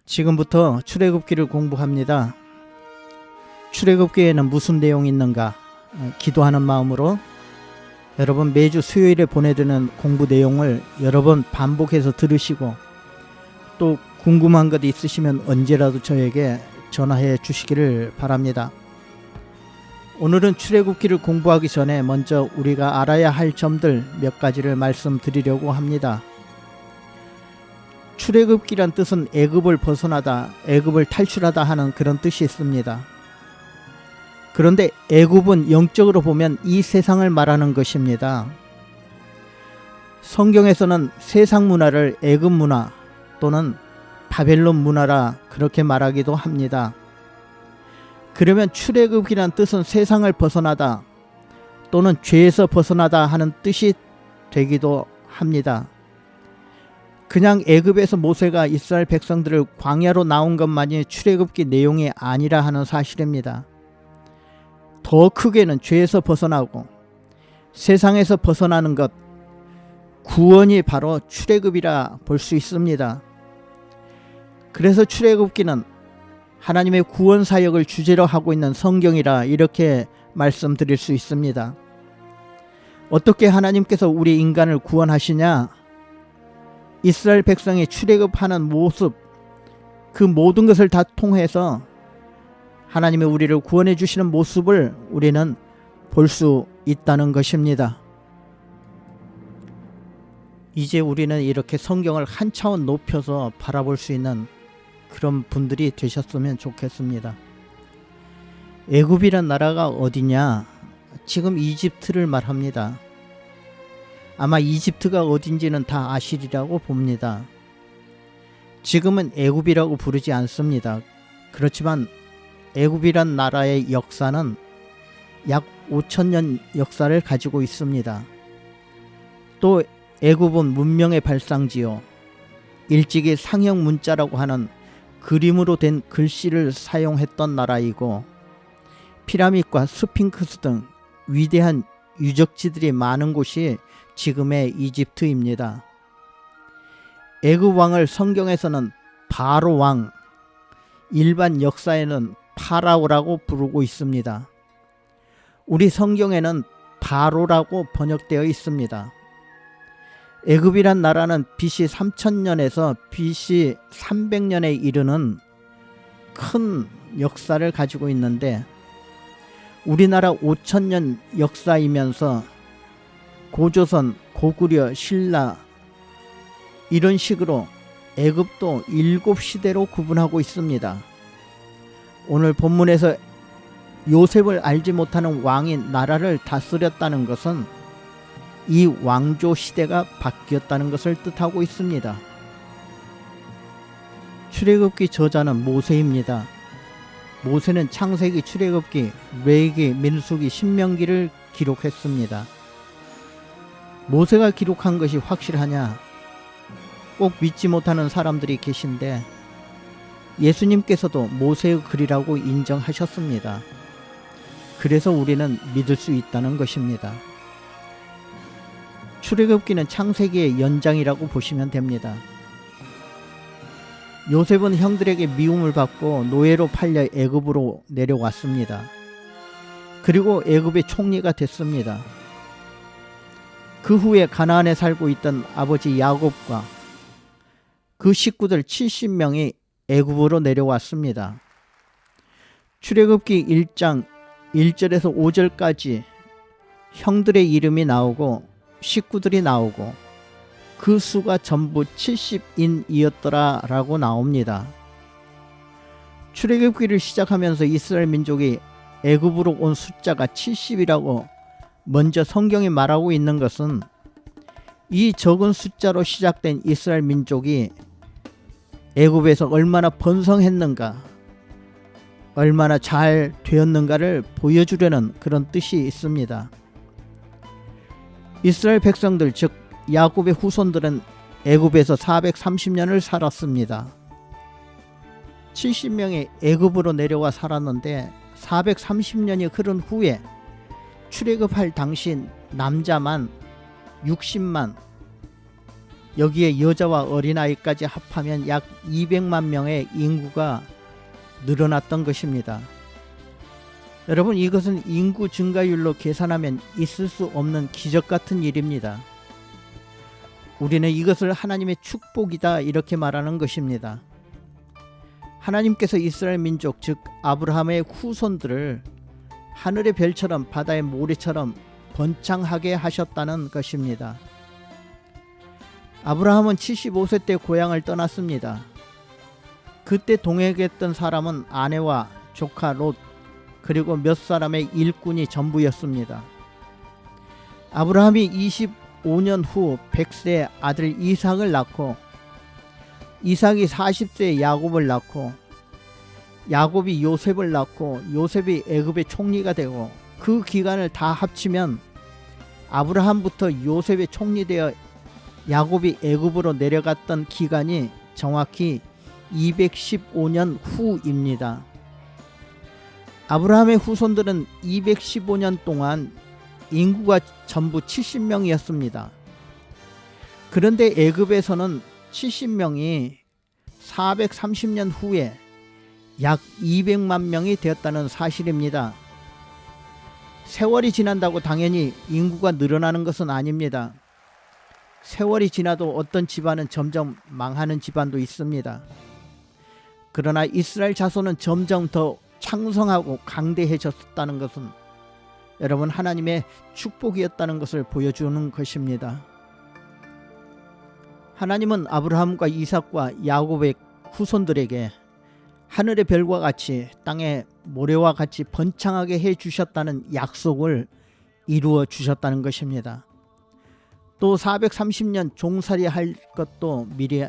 지금부터 출애굽기를 공부합니다. 출애굽기에는 무슨 내용이 있는가 기도하는 마음으로 여러분 매주 수요일에 보내드리는 공부 내용을 여러 번 반복해서 들으시고 또 궁금한 것 있으시면 언제라도 저에게 전화해 주시기를 바랍니다. 오늘은 출애굽기를 공부하기 전에 먼저 우리가 알아야 할 점들 몇 가지를 말씀드리려고 합니다. 출애굽기란 뜻은 애굽을 벗어나다, 애굽을 탈출하다 하는 그런 뜻이 있습니다. 그런데 애굽은 영적으로 보면 이 세상을 말하는 것입니다. 성경에서는 세상 문화를 애굽 문화 또는 바벨론 문화라 그렇게 말하기도 합니다. 그러면 출애굽이란 뜻은 세상을 벗어나다 또는 죄에서 벗어나다 하는 뜻이 되기도 합니다. 그냥 애굽에서 모세가 이스라엘 백성들을 광야로 나온 것만이 출애굽기 내용이 아니라 하는 사실입니다. 더 크게는 죄에서 벗어나고 세상에서 벗어나는 것, 구원이 바로 출애굽이라 볼 수 있습니다. 그래서 출애굽기는 하나님의 구원 사역을 주제로 하고 있는 성경이라 이렇게 말씀드릴 수 있습니다. 어떻게 하나님께서 우리 인간을 구원하시냐? 이스라엘 백성이 출애굽하는 모습, 그 모든 것을 다 통해서 하나님의 우리를 구원해 주시는 모습을 우리는 볼 수 있다는 것입니다. 이제 우리는 이렇게 성경을 한 차원 높여서 바라볼 수 있는 그런 분들이 되셨으면 좋겠습니다. 애굽이란 나라가 어디냐? 지금 이집트를 말합니다. 아마 이집트가 어딘지는 다 아시리라고 봅니다. 지금은 애굽이라고 부르지 않습니다. 그렇지만 애굽이란 나라의 역사는 약 5,000년 역사를 가지고 있습니다. 또 애굽은 문명의 발상지요. 일찍이 상형 문자라고 하는 그림으로 된 글씨를 사용했던 나라이고 피라밋과 스핑크스 등 위대한 유적지들이 많은 곳이 지금의 이집트입니다. 애굽 왕을 성경에서는 바로 왕, 일반 역사에는 파라오라고 부르고 있습니다. 우리 성경에는 바로라고 번역되어 있습니다. 애굽이란 나라는 BC 3000년에서 BC 300년에 이르는 큰 역사를 가지고 있는데 우리나라 5000년 역사이면서 고조선, 고구려, 신라 이런 식으로 애굽도 7시대로 구분하고 있습니다. 오늘 본문에서 요셉을 알지 못하는 왕이 나라를 다스렸다는 것은 이 왕조 시대가 바뀌었다는 것을 뜻하고 있습니다. 출애굽기 저자는 모세입니다. 모세는 창세기, 출애굽기, 레위기, 민수기, 신명기를 기록했습니다. 모세가 기록한 것이 확실하냐? 꼭 믿지 못하는 사람들이 계신데 예수님께서도 모세의 글이라고 인정하셨습니다. 그래서 우리는 믿을 수 있다는 것입니다. 출애굽기는 창세기의 연장이라고 보시면 됩니다. 요셉은 형들에게 미움을 받고 노예로 팔려 애굽으로 내려왔습니다. 그리고 애굽의 총리가 됐습니다. 그 후에 가나안에 살고 있던 아버지 야곱과 그 식구들 70명이 애굽으로 내려왔습니다. 출애굽기 1장 1절에서 5절까지 형들의 이름이 나오고 식구들이 나오고 그 수가 전부 70인이었더라 라고 나옵니다. 출애굽기를 시작하면서 이스라엘 민족이 애굽으로 온 숫자가 70이라고 먼저 성경이 말하고 있는 것은 이 적은 숫자로 시작된 이스라엘 민족이 애굽에서 얼마나 번성했는가, 얼마나 잘 되었는가를 보여주려는 그런 뜻이 있습니다. 이스라엘 백성들 즉 야곱의 후손들은 애굽에서 430년을 살았습니다. 70명이 애굽으로 내려와 살았는데 430년이 흐른 후에 출애굽할 당시 남자만 60만, 여기에 여자와 어린아이까지 합하면 약 200만 명의 인구가 늘어났던 것입니다. 여러분, 이것은 인구 증가율로 계산하면 있을 수 없는 기적 같은 일입니다. 우리는 이것을 하나님의 축복이다 이렇게 말하는 것입니다. 하나님께서 이스라엘 민족, 즉 아브라함의 후손들을 하늘의 별처럼 바다의 모래처럼 번창하게 하셨다는 것입니다. 아브라함은 75세 때 고향을 떠났습니다. 그때 동행했던 사람은 아내와 조카 롯, 그리고 몇 사람의 일꾼이 전부였습니다. 아브라함이 25년 후 100세에 아들 이삭을 낳고, 이삭이 40세에 야곱을 낳고, 야곱이 요셉을 낳고, 요셉이 애굽의 총리가 되고, 그 기간을 다 합치면 아브라함부터 요셉의 총리되어 야곱이 애굽으로 내려갔던 기간이 정확히 215년 후입니다. 아브라함의 후손들은 215년 동안 인구가 전부 70명이었습니다. 그런데 애굽에서는 70명이 430년 후에 약 200만 명이 되었다는 사실입니다. 세월이 지난다고 당연히 인구가 늘어나는 것은 아닙니다. 세월이 지나도 어떤 집안은 점점 망하는 집안도 있습니다. 그러나 이스라엘 자손은 점점 더 창성하고 강대해졌다는 것은 여러분, 하나님의 축복이었다는 것을 보여주는 것입니다. 하나님은 아브라함과 이삭과 야곱의 후손들에게 하늘의 별과 같이 땅의 모래와 같이 번창하게 해 주셨다는 약속을 이루어 주셨다는 것입니다. 또 430년 종살이 할 것도 미리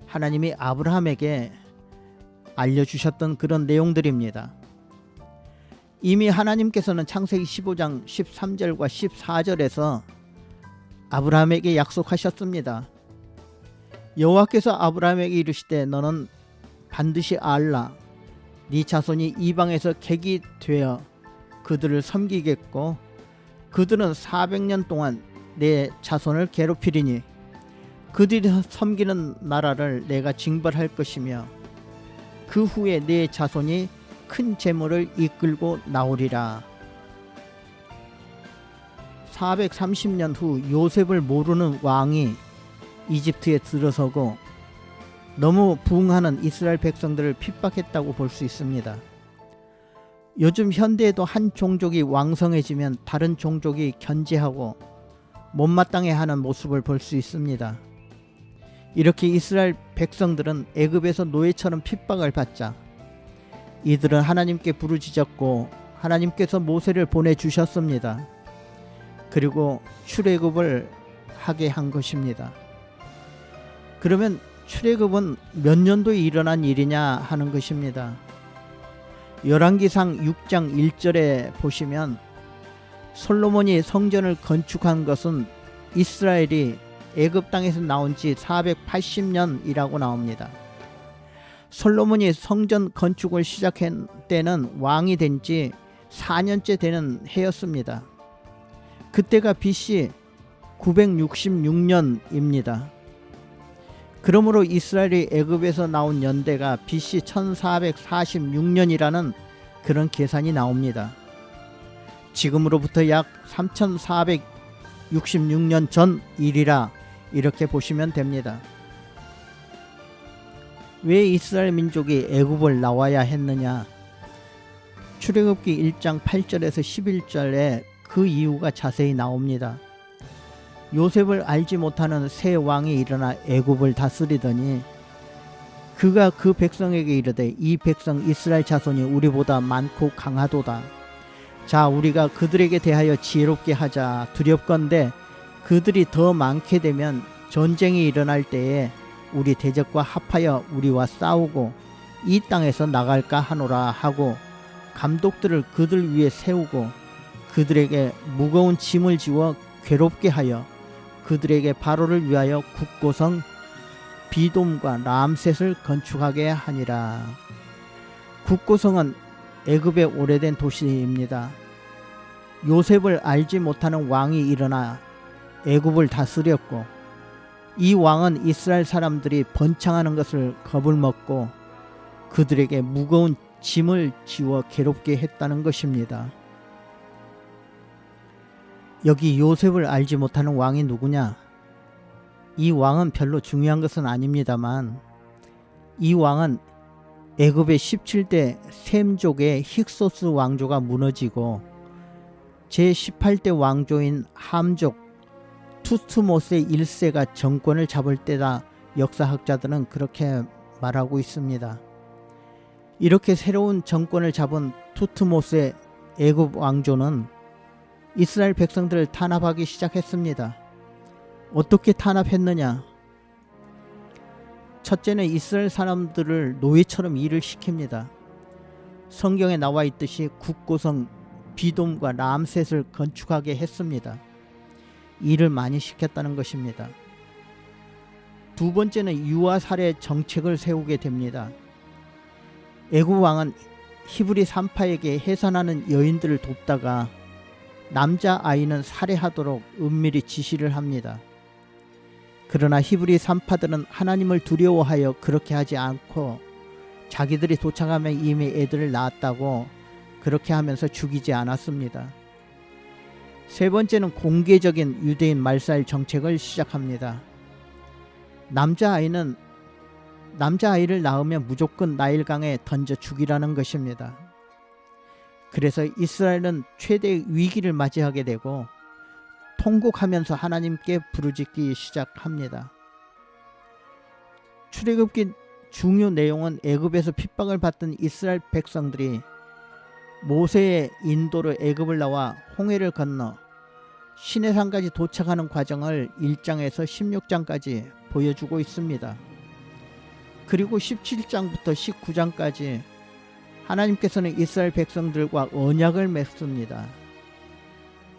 하나님이 아브라함에게 알려주셨던 그런 내용들입니다. 이미 하나님께서는 창세기 15장 13절과 14절에서 아브라함에게 약속하셨습니다. 여호와께서 아브라함에게 이르시되 너는 반드시 알라. 네 자손이 이방에서 객이 되어 그들을 섬기겠고 그들은 400년 동안 내 자손을 괴롭히리니 그들이 섬기는 나라를 내가 징벌할 것이며 그 후에 내 자손이 큰 재물을 이끌고 나오리라. 430년 후 요셉을 모르는 왕이 이집트에 들어서고 너무 부흥하는 이스라엘 백성들을 핍박했다고 볼 수 있습니다. 요즘 현대에도 한 종족이 왕성해지면 다른 종족이 견제하고 못마땅해하는 모습을 볼 수 있습니다. 이렇게 이스라엘 백성들은 애굽에서 노예처럼 핍박을 받자 이들은 하나님께 부르짖었고 하나님께서 모세를 보내주셨습니다. 그리고 출애굽을 하게 한 것입니다. 그러면 출애굽은 몇 년도에 일어난 일이냐 하는 것입니다. 열왕기상 6장 1절에 보시면 솔로몬이 성전을 건축한 것은 이스라엘이 애굽 땅에서 나온 지 480년이라고 나옵니다. 솔로몬이 성전 건축을 시작한 때는 왕이 된 지 4년째 되는 해였습니다. 그때가 BC 966년입니다. 그러므로 이스라엘이 애굽에서 나온 연대가 BC 1446년이라는 그런 계산이 나옵니다. 지금으로부터 약 3466년 전 일이라 이렇게 보시면 됩니다. 왜 이스라엘 민족이 애굽을 나와야 했느냐? 출애굽기 1장 8절에서 11절에 그 이유가 자세히 나옵니다. 요셉을 알지 못하는 새 왕이 일어나 애굽을 다스리더니 그가 그 백성에게 이르되 이 백성 이스라엘 자손이 우리보다 많고 강하도다. 자, 우리가 그들에게 대하여 지혜롭게 하자. 두렵건대 그들이 더 많게 되면 전쟁이 일어날 때에 우리 대적과 합하여 우리와 싸우고 이 땅에서 나갈까 하노라 하고 감독들을 그들 위에 세우고 그들에게 무거운 짐을 지워 괴롭게 하여 그들에게 바로를 위하여 국고성 비돔과 람셋을 건축하게 하니라. 국고성은 애굽의 오래된 도시입니다. 요셉을 알지 못하는 왕이 일어나 애굽을 다스렸고 이 왕은 이스라엘 사람들이 번창하는 것을 겁을 먹고 그들에게 무거운 짐을 지워 괴롭게 했다는 것입니다. 여기 요셉을 알지 못하는 왕이 누구냐? 이 왕은 별로 중요한 것은 아닙니다만 이 왕은 애굽의 17대 셈족의 힉소스 왕조가 무너지고 제18대 왕조인 함족 투트모스의 1세가 정권을 잡을 때다. 역사학자들은 그렇게 말하고 있습니다. 이렇게 새로운 정권을 잡은 투트모스의 애굽 왕조는 이스라엘 백성들을 탄압하기 시작했습니다. 어떻게 탄압했느냐? 첫째는 이스라엘 사람들을 노예처럼 일을 시킵니다. 성경에 나와 있듯이 국고성 비돔과 람셋을 건축하게 했습니다. 일을 많이 시켰다는 것입니다. 두 번째는 유아 살해 정책을 세우게 됩니다. 애굽 왕은 히브리 산파에게 해산하는 여인들을 돕다가 남자 아이는 살해하도록 은밀히 지시를 합니다. 그러나 히브리 산파들은 하나님을 두려워하여 그렇게 하지 않고 자기들이 도착하면 이미 애들을 낳았다고 그렇게 하면서 죽이지 않았습니다. 세 번째는 공개적인 유대인 말살 정책을 시작합니다. 남자아이를 낳으면 무조건 나일강에 던져 죽이라는 것입니다. 그래서 이스라엘은 최대의 위기를 맞이하게 되고 통곡하면서 하나님께 부르짖기 시작합니다. 출애굽기 중요 내용은 애굽에서 핍박을 받던 이스라엘 백성들이 모세의 인도로 애굽을 나와 홍해를 건너 시내산까지 도착하는 과정을 1장에서 16장까지 보여주고 있습니다. 그리고 17장부터 19장까지 하나님께서는 이스라엘 백성들과 언약을 맺습니다.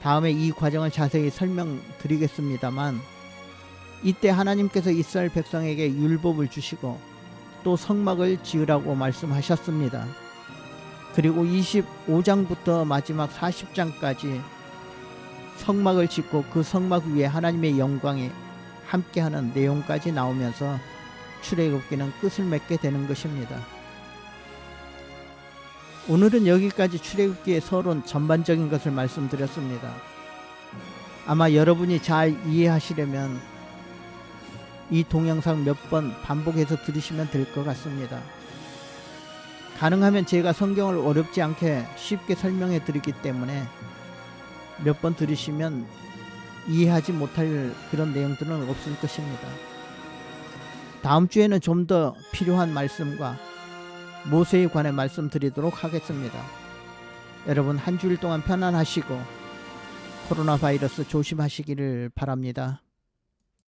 다음에 이 과정을 자세히 설명드리겠습니다만 이때 하나님께서 이스라엘 백성에게 율법을 주시고 또 성막을 지으라고 말씀하셨습니다. 그리고 25장부터 마지막 40장까지 성막을 짓고 그 성막 위에 하나님의 영광이 함께하는 내용까지 나오면서 출애굽기는 끝을 맺게 되는 것입니다. 오늘은 여기까지 출애굽기의 서론 전반적인 것을 말씀드렸습니다. 아마 여러분이 잘 이해하시려면 이 동영상 몇 번 반복해서 들으시면 될 것 같습니다. 가능하면 제가 성경을 어렵지 않게 쉽게 설명해 드리기 때문에 몇 번 들으시면 이해하지 못할 그런 내용들은 없을 것입니다. 다음 주에는 좀 더 필요한 말씀과 모세에 관해 말씀드리도록 하겠습니다. 여러분 한 주일 동안 편안하시고 코로나 바이러스 조심하시기를 바랍니다.